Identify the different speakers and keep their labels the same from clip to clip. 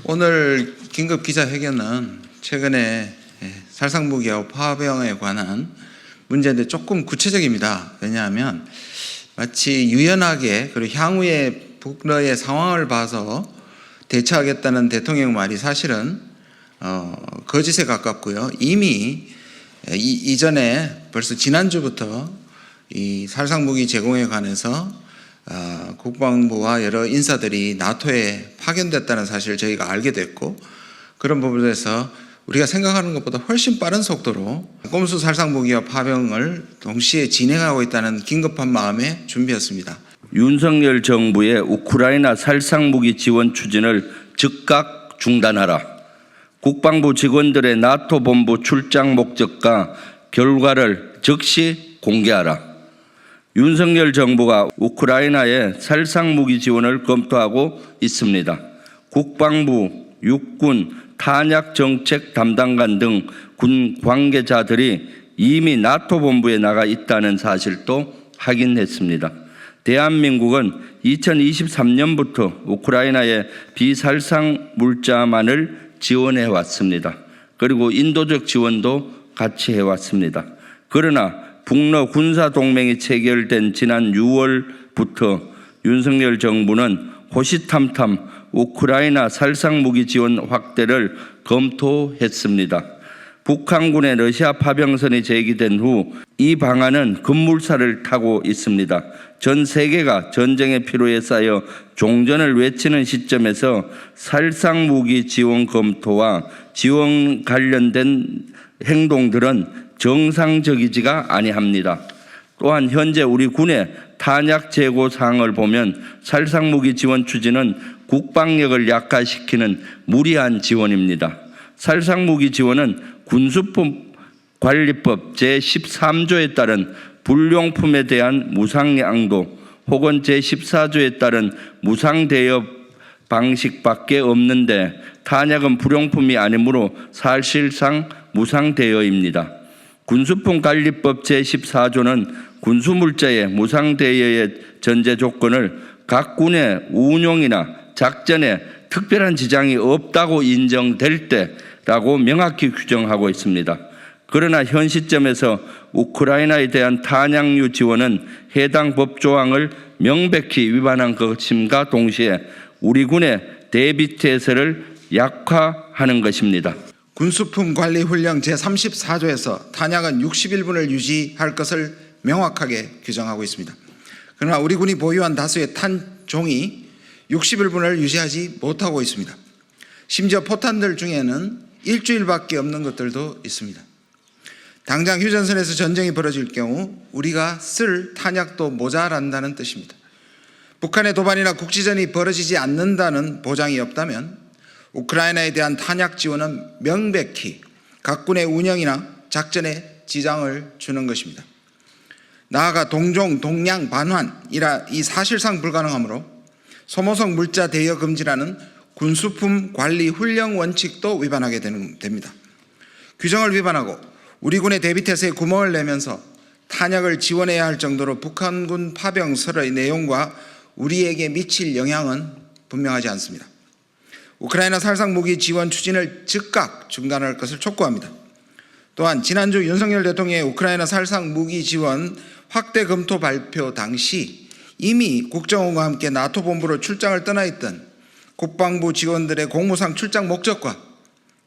Speaker 1: 오늘 긴급 기자회견은 최근에 살상무기와 파병에 관한 문제인데 조금 구체적입니다. 왜냐하면 마치 유연하게 그리고 향후의 북러의 상황을 봐서 대처하겠다는 대통령 말이 사실은 거짓에 가깝고요. 이미 이전에 벌써 지난주부터 이 살상무기 제공에 관해서 국방부와 여러 인사들이 나토에 파견됐다는 사실을 저희가 알게 됐고, 그런 부분에서 우리가 생각하는 것보다 훨씬 빠른 속도로 꼼수 살상무기와 파병을 동시에 진행하고 있다는 긴급한 마음에 준비했습니다.
Speaker 2: 윤석열 정부의 우크라이나 살상무기 지원 추진을 즉각 중단하라. 국방부 직원들의 나토 본부 출장 목적과 결과를 즉시 공개하라. 윤석열 정부가 우크라이나에 살상무기 지원을 검토하고 있습니다. 국방부, 육군, 탄약정책 담당관 등 군 관계자들이 이미 나토 본부에 나가 있다는 사실도 확인했습니다. 대한민국은 2023년부터 우크라이나에 비살상 물자만을 지원해 왔습니다. 그리고 인도적 지원도 같이 해왔습니다. 그러나 북러 군사동맹이 체결된 지난 6월부터 윤석열 정부는 호시탐탐 우크라이나 살상무기 지원 확대를 검토했습니다. 북한군의 러시아 파병선이 제기된 후 이 방안은 급물살을 타고 있습니다. 전 세계가 전쟁의 피로에 쌓여 종전을 외치는 시점에서 살상무기 지원 검토와 지원 관련된 행동들은 정상적이지가 아니합니다. 또한 현재 우리 군의 탄약 재고 사항을 보면 살상무기 지원 추진은 국방력을 약화시키는 무리한 지원입니다. 살상무기 지원은 군수품 관리법 제13조에 따른 불용품에 대한 무상양도 혹은 제14조에 따른 무상대여 방식밖에 없는데, 탄약은 불용품이 아니므로 사실상 무상대여입니다. 군수품관리법 제14조는 군수물자의 무상대여의 전제 조건을 각 군의 운용이나 작전에 특별한 지장이 없다고 인정될 때라고 명확히 규정하고 있습니다. 그러나 현 시점에서 우크라이나에 대한 탄약류 지원은 해당 법조항을 명백히 위반한 것임과 동시에 우리 군의 대비태세를 약화하는 것입니다.
Speaker 1: 군수품 관리 훈령 제34조에서 탄약은 61분을 유지할 것을 명확하게 규정하고 있습니다. 그러나 우리 군이 보유한 다수의 탄종이 61분을 유지하지 못하고 있습니다. 심지어 포탄들 중에는 일주일밖에 없는 것들도 있습니다. 당장 휴전선에서 전쟁이 벌어질 경우 우리가 쓸 탄약도 모자란다는 뜻입니다. 북한의 도발이나 국지전이 벌어지지 않는다는 보장이 없다면 우크라이나에 대한 탄약 지원은 명백히 각 군의 운영이나 작전에 지장을 주는 것입니다. 나아가 동종, 동량, 반환이라 이 사실상 불가능하므로 소모성 물자 대여 금지라는 군수품 관리 훈령 원칙도 위반하게 됩니다. 규정을 위반하고 우리 군의 대비태세에 구멍을 내면서 탄약을 지원해야 할 정도로 북한군 파병설의 내용과 우리에게 미칠 영향은 분명하지 않습니다. 우크라이나 살상무기 지원 추진을 즉각 중단할 것을 촉구합니다. 또한 지난주 윤석열 대통령의 우크라이나 살상무기 지원 확대 검토 발표 당시 이미 국정원과 함께 나토 본부로 출장을 떠나 있던 국방부 직원들의 공무상 출장 목적과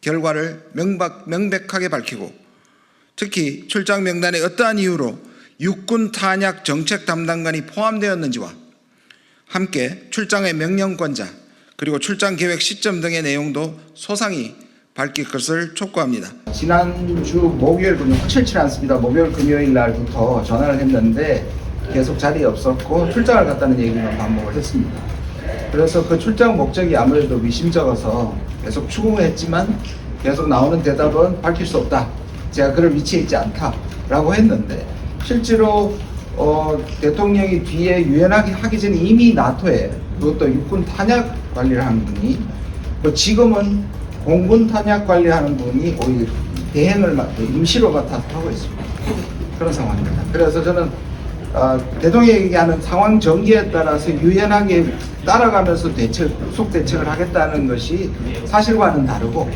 Speaker 1: 결과를 명백하게 밝히고, 특히 출장 명단에 어떠한 이유로 육군 탄약 정책 담당관이 포함되었는지와 함께 출장의 명령권자 그리고 출장 계획 시점 등의 내용도 소상히 밝힐 것을 촉구합니다.
Speaker 3: 지난주 목요일부터 확실치 않습니다. 목요일 금요일 날부터 전화를 했는데 계속 자리에 없었고 출장을 갔다는 얘기만 반복을 했습니다. 그래서 그 출장 목적이 아무래도 미심쩍어서 계속 추궁했지만 계속 나오는 대답은 밝힐 수 없다, 제가 그럴 위치에 있지 않다라고 했는데, 실제로 대통령이 뒤에 유연하게 하기 전에 이미 나토에 그것도 육군 탄약 관리를 하는 분이, 지금은 공군 탄약 관리하는 분이 오히려 대행을 임시로 맡아서 하고 있습니다. 그런 상황입니다. 그래서 저는 대통령이 얘기하는 상황 전개에 따라서 유연하게 따라가면서 후속 대책을 하겠다는 것이 사실과는 다르고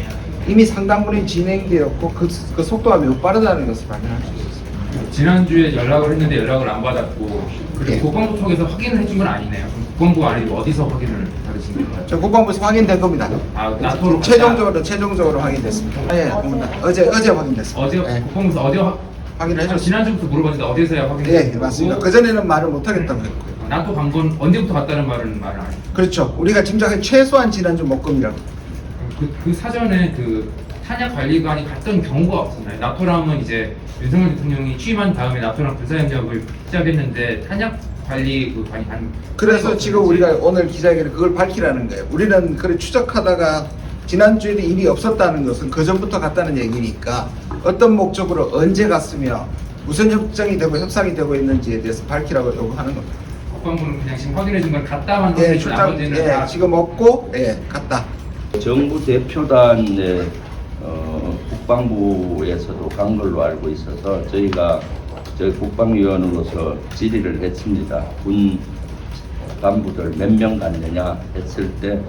Speaker 3: 이미 상당 부분이 진행되었고 그 속도가 매우 빠르다는 것을 발견할 수 있었습니다.
Speaker 4: 지난주에 연락을 했는데 연락을 안 받았고 그리고
Speaker 3: 예.
Speaker 4: 국방부 쪽에서 확인을 해준 건 아니네요. 그럼 국방부 아니고 어디서 확인을 받으신 건가요?
Speaker 3: 저 국방부에서 확인된 겁니다.
Speaker 4: 아, 나토로
Speaker 3: 최종적으로 확인됐습니다. 예, 어제 확인됐습니다.
Speaker 4: 어제
Speaker 3: 예,
Speaker 4: 국방부에서 어디
Speaker 3: 확인을 해줬습니다.
Speaker 4: 지난주부터 물어봤는데 어디서야 확인을
Speaker 3: 예,
Speaker 4: 했고
Speaker 3: 맞습니다. 그 전에는 말을 못 하겠다고 했고요.
Speaker 4: 나토 간 건 언제부터 갔다는 말은 안 해요.
Speaker 3: 그렇죠. 우리가 짐작해 최소한 지난주 목금이라고.
Speaker 4: 그 사전에 그 탄약 관리관이 갔던 경우가 없었나요? 나토랑은 이제 윤석열 대통령이 취임한 다음에 나토랑 군사협력을 시작했는데 탄약 관리 그 관이 간
Speaker 3: 그래서 지금 우리가 오늘 기자회견에 그걸 밝히라는 거예요. 우리는 그걸 추적하다가 지난주에도 일이 없었다는 것은 그 전부터 갔다는 얘기니까 어떤 목적으로 언제 갔으며 무슨 협정이 되고 협상이 되고 있는지에 대해서 밝히라고 요구하는 겁니다.
Speaker 4: 국방부는 그냥 지금 확인해 준 건 갔다만
Speaker 3: 예,
Speaker 4: 하고
Speaker 3: 출장,
Speaker 4: 나머지는
Speaker 3: 예,
Speaker 4: 다
Speaker 3: 지금 없고, 예, 갔다.
Speaker 2: 정부 대표단에 국방부에서도 간 걸로 알고 있어서 저희가 저희 국방위원으로서 질의를 했습니다. 군 간부들 몇 명 갔느냐 했을 때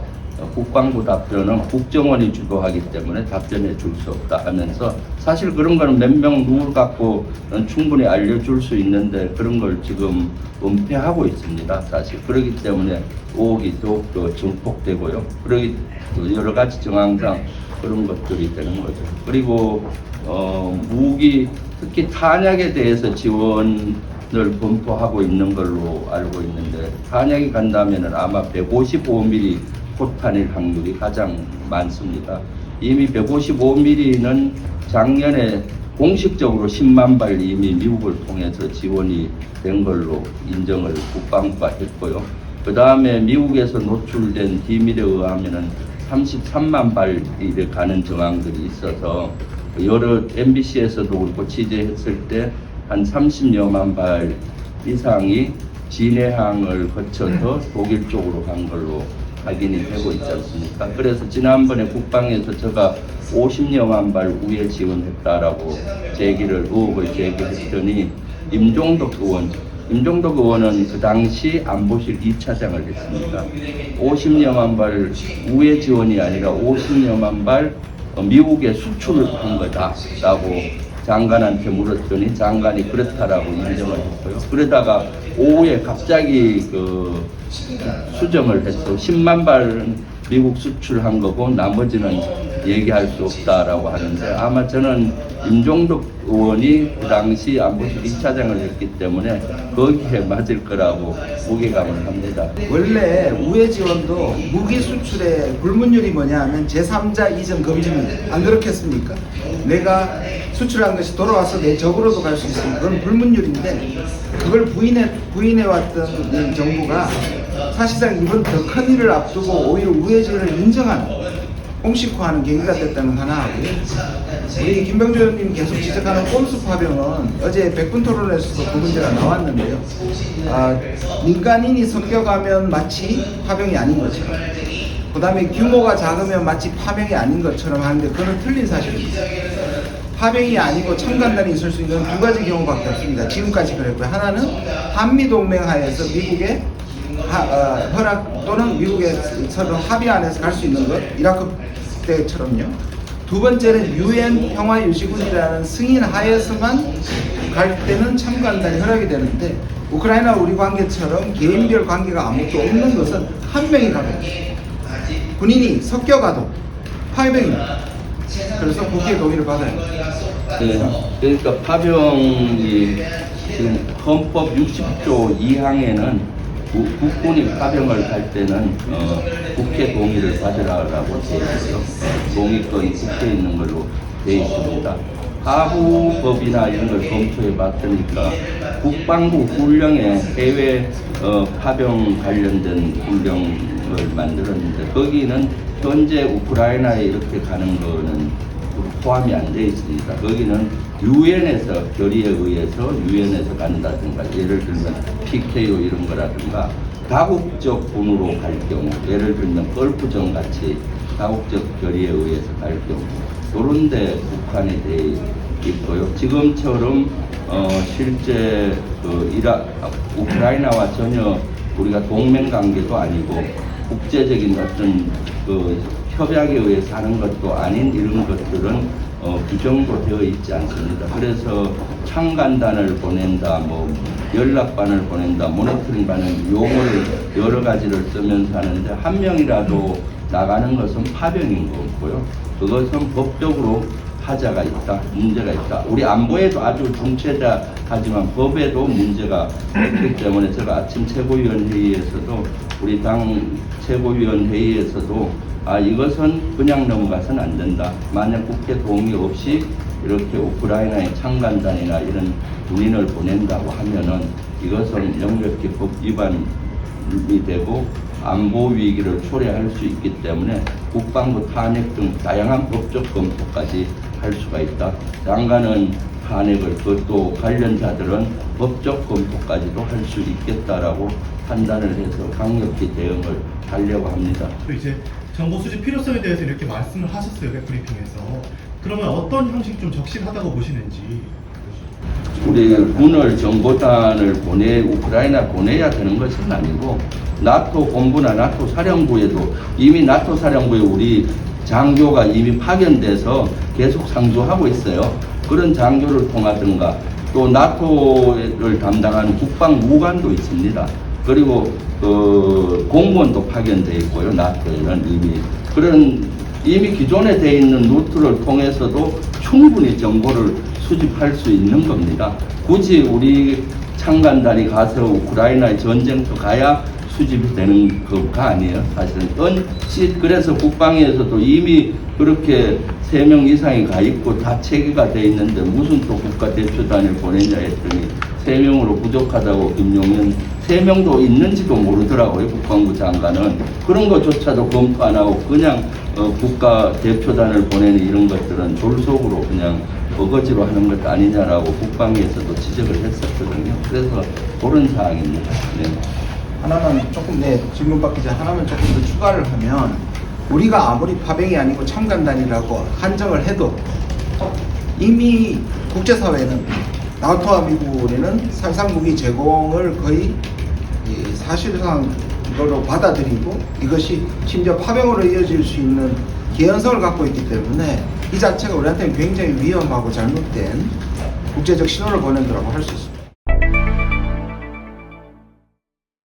Speaker 2: 국방부 답변은 국정원이 주도하기 때문에 답변해 줄 수 없다 하면서 사실 그런 거는 몇 명 누굴 갖고는 충분히 알려줄 수 있는데 그런 걸 지금 은폐하고 있습니다. 사실 그렇기 때문에 의혹이 더욱더 증폭되고요. 그러기 여러 가지 정황상 그런 것들이 되는 거죠. 그리고 무기 특히 탄약에 대해서 지원을 검토하고 있는 걸로 알고 있는데 탄약이 간다면은 아마 155mm 포탄일 확률이 가장 많습니다. 이미 155mm는 작년에 공식적으로 10만 발 이미 미국을 통해서 지원이 된 걸로 인정을 국방부가 했고요. 그 다음에 미국에서 노출된 비밀에 의하면은 33만 발이 가는 정황들이 있어서 여러 MBC에서도 그렇고 취재했을 때 한 30여만 발 이상이 진해항을 거쳐서 독일 쪽으로 간 걸로 확인이 되고 있지 않습니까? 그래서 지난번에 국방에서 제가 50여만 발 우회 지원했다라고 의혹을 제기했더니 임종덕 의원은 그 당시 안보실 2차장을 했습니다. 50여만 발 우회 지원이 아니라 50여만 발 미국에 수출을 한 거다라고 장관한테 물었더니 장관이 그렇다라고 인정을 했고요. 그러다가 오후에 갑자기 그 수정을 해서 10만 발은 미국 수출한 거고 나머지는 얘기할 수 없다라고 하는데 아마 저는 임종덕 의원이 그 당시 안보실 2차장을 했기 때문에 거기에 맞을 거라고 무게감을 합니다.
Speaker 3: 원래 우회 지원도 무기 수출의 불문율이 뭐냐 하면 제3자 이전 금지입니다. 안 그렇겠습니까? 내가 수출한 것이 돌아와서 내 적으로도 갈 수 있으면 그건 불문율인데 그걸 부인해왔던 이 정부가 사실상 이번 더 큰 일을 앞두고 오히려 우회 지원을 인정하는 공식화하는 계기가 됐다는 거 하나 하고요. 우리 김병조 의원님 계속 지적하는 꼼수 파병은 어제 백분 토론에서도 그 문제가 나왔는데요. 민간인이 섞여가면 마치 파병이 아닌 것처럼, 그 다음에 규모가 작으면 마치 파병이 아닌 것처럼 하는데 그건 틀린 사실입니다. 파병이 아니고 참관단이 있을 수 있는 두 가지 경우밖에 없습니다. 지금까지 그랬고요. 하나는 한미동맹 하에서 미국의 허락 또는 미국의 서로 합의 안에서 갈 수 있는 것, 이라크 때처럼요. 두 번째는 유엔 평화유지군이라는 승인 하에서만 갈 때는 참관단이 허락이 되는데 우크라이나 우리 관계처럼 개인별 관계가 아무것도 없는 것은 한 명이 가도 군인이 섞여가도 파병입니다. 그래서 국회 동의를 받아야 합니다.
Speaker 2: 네, 그러니까 파병이 지금 헌법 60조 2항에는 국군이 파병을 할 때는 국회 동의를 받으라고 되어 있어요. 동의권이 국회에 있는 걸로 되어 있습니다. 하부법이나 이런 걸 검토해 봤으니까 국방부 훈령에 해외 파병 관련된 훈령을 만들었는데 거기는 현재 우크라이나에 이렇게 가는 거는 포함이 안 되어 있습니다. 거기는 유엔에서 결의에 의해서 유엔에서 간다든가 예를 들면 PKO 이런 거라든가 다국적 군으로 갈 경우 예를 들면 걸프전 같이 다국적 결의에 의해서 갈 경우 이런 데 국한이 되어 있고요. 지금처럼 실제 우크라이나와 전혀 우리가 동맹 관계도 아니고 국제적인 어떤 그 협약에 의해서 하는 것도 아닌 이런 것들은 규정도 되어 있지 않습니다. 그래서 창간단을 보낸다, 뭐 연락반을 보낸다, 모니터링반을 용어를 여러 가지를 쓰면서 하는데 한 명이라도 나가는 것은 파병인 거고요. 그것은 법적으로 하자가 있다, 문제가 있다. 우리 안보에도 아주 중체자하지만 법에도 문제가 있기 때문에 제가 아침 최고위원 회의에서도 우리 당 최고위원 회의에서도 이것은 그냥 넘어가서는 안 된다. 만약 국회 동의 없이 이렇게 우크라이나의 창간단이나 이런 군인을 보낸다고 하면은 이것은 명백히 법 위반이 되고 안보 위기를 초래할 수 있기 때문에 국방부 탄핵 등 다양한 법적 검토까지 할 수가 있다. 장관은 탄핵을 그것도 관련자들은 법적 검토까지도 할 수 있겠다라고 판단을 해서 강력히 대응을 하려고 합니다.
Speaker 5: 또 이제 정보 수집 필요성에 대해서 이렇게 말씀을 하셨어요, 브리핑에서. 그러면 어떤 형식이 좀 적실하다고 보시는지.
Speaker 2: 우리 군을 정보단을 우크라이나 보내야 되는 것은 아니고 나토 본부나 나토 사령부에도 이미 나토 사령부에 우리 장교가 이미 파견돼서 계속 상주하고 있어요. 그런 장교를 통하든가 또 나토를 담당하는 국방무관도 있습니다. 그리고 공무원도 파견돼 있고요. 나토에는 이미 기존에 돼 있는 루트를 통해서도 충분히 정보를 수집할 수 있는 겁니다. 굳이 우리 창간단이 가서 우크라이나의 전쟁터 가야 수집이 되는 거가 아니에요. 사실은 그래서 국방위에서도 이미 그렇게 3명 이상이 가 있고 다 체계가 돼 있는데 무슨 또 국가대표단을 보내냐 했더니 3명으로 부족하다고 김용현 3명도 있는지도 모르더라고요. 국방부 장관은. 그런 것조차도 검토 안 하고 그냥 국가대표단을 보내는 이런 것들은 졸속으로 그냥 어거지로 하는 것 아니냐라고 국방위에서도 지적을 했었거든요. 그래서 그런 사항입니다. 네.
Speaker 3: 하나만 조금 질문 받기 전에 하나만 조금 더 추가를 하면 우리가 아무리 파병이 아니고 창간단이라고 한정을 해도 이미 국제사회는 나토와 미국에는 살상무기 제공을 거의 사실상 이걸로 받아들이고 이것이 심지어 파병으로 이어질 수 있는 개연성을 갖고 있기 때문에 이 자체가 우리한테는 굉장히 위험하고 잘못된 국제적 신호를 보낸다고 할 수 있습니다.